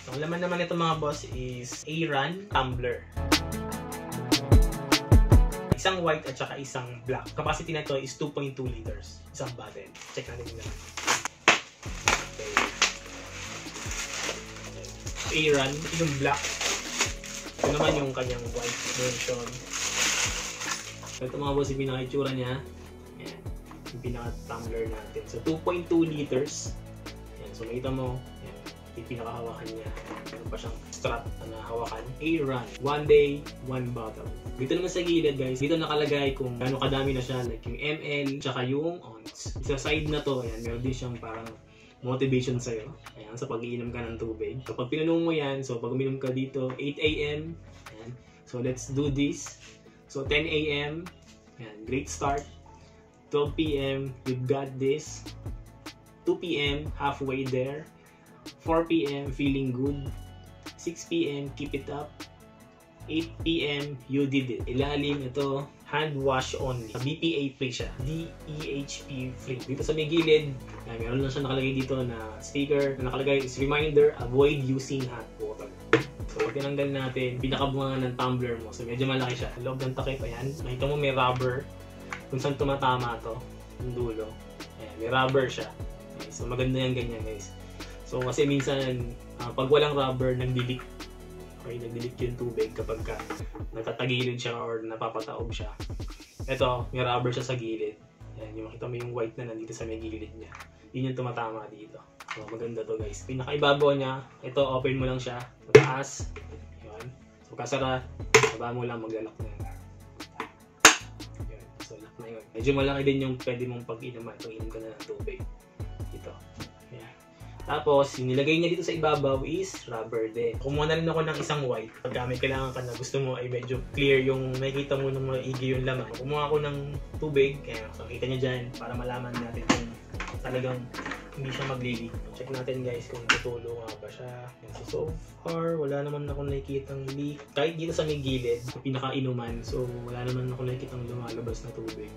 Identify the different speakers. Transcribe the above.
Speaker 1: So, ang laman naman ito mga boss is Aran tumbler. Isang white at saka isang black. Capacity na ito is 2.2 liters. Isang bottle. Check natin yung laman. Okay. Aran, yung black. Ito naman yung kanyang white version. Ito mga boss, yung pinaka-itsura niya. Ayan. Yung pinaka-tumbler natin. So, 2.2 liters. Ayan. So, makita mo, ayan, yung pinaka-hawakan niya. Meron pa siyang strap na hawakan. Aran. 1 day, 1 bottle. Dito naman sa gilid guys, dito nakalagay kung gaano kadami na siya, like yung ml, tsaka yung ounce. Sa side na to, ayan, meron din siyang parang motivation sa'yo. Ayan, sa pag-iinom ka ng tubig. Kapag pinunom mo yan, so pag uminom ka dito, 8 AM, ayan, so let's do this. So 10 AM, ayan, great start. 12 PM, you've got this. 2 PM, halfway there. 4 PM, feeling good. 6 PM, keep it up. 8 PM, you did it. Ilalim ito, hand wash only. BPA free siya. DEHP free. Dito sa may gilid, meron lang siya nakalagay dito na sticker na nakalagay is reminder, avoid using hot water. So pag tinanggal natin, pinakabunga ng tumbler mo. So medyo malaki siya. Loob ng takip, ayan. Makita mo may rubber. Kung saan tumatama to, yung dulo. Ayan, may rubber siya. Okay, so maganda yan ganyan guys. So kasi minsan, pag walang rubber, nagdilik. Okay, nagdilik yung tubig kapag natatagilid siya or napapataob siya. Ito, may rubber siya sa gilid. Ayan, yung makita mo yung white na nandito sa may gilid niya. Yun yung tumatama dito. So maganda to guys. Pinakaibabaw niya, ito open mo lang siya. Mataas. Yun. So kasara, baba mo lang, maglalak na yan. Yun. So lock na yun. Medyo malaki din yung pwede mong pag-inuman. Pag-inom ka na ng tubig. Ito. Ayan. Tapos, yung nilagay niya dito sa ibabaw is rubber din. Kumuha na rin ako ng isang white. Pagka may kailangan ka na gusto mo ay medyo clear yung nakikita mo ng maigi yung laman. Kumuha ako ng tubig. Kaya makita niya dyan para malaman natin kung talagang hindi siya maglili. Check natin guys kung tutulo nga ba siya. So far, wala naman ako nakikitang leak. Kahit dito sa may gilid, pinaka-inuman. So wala naman ako nakikitang lumalabas na tubig.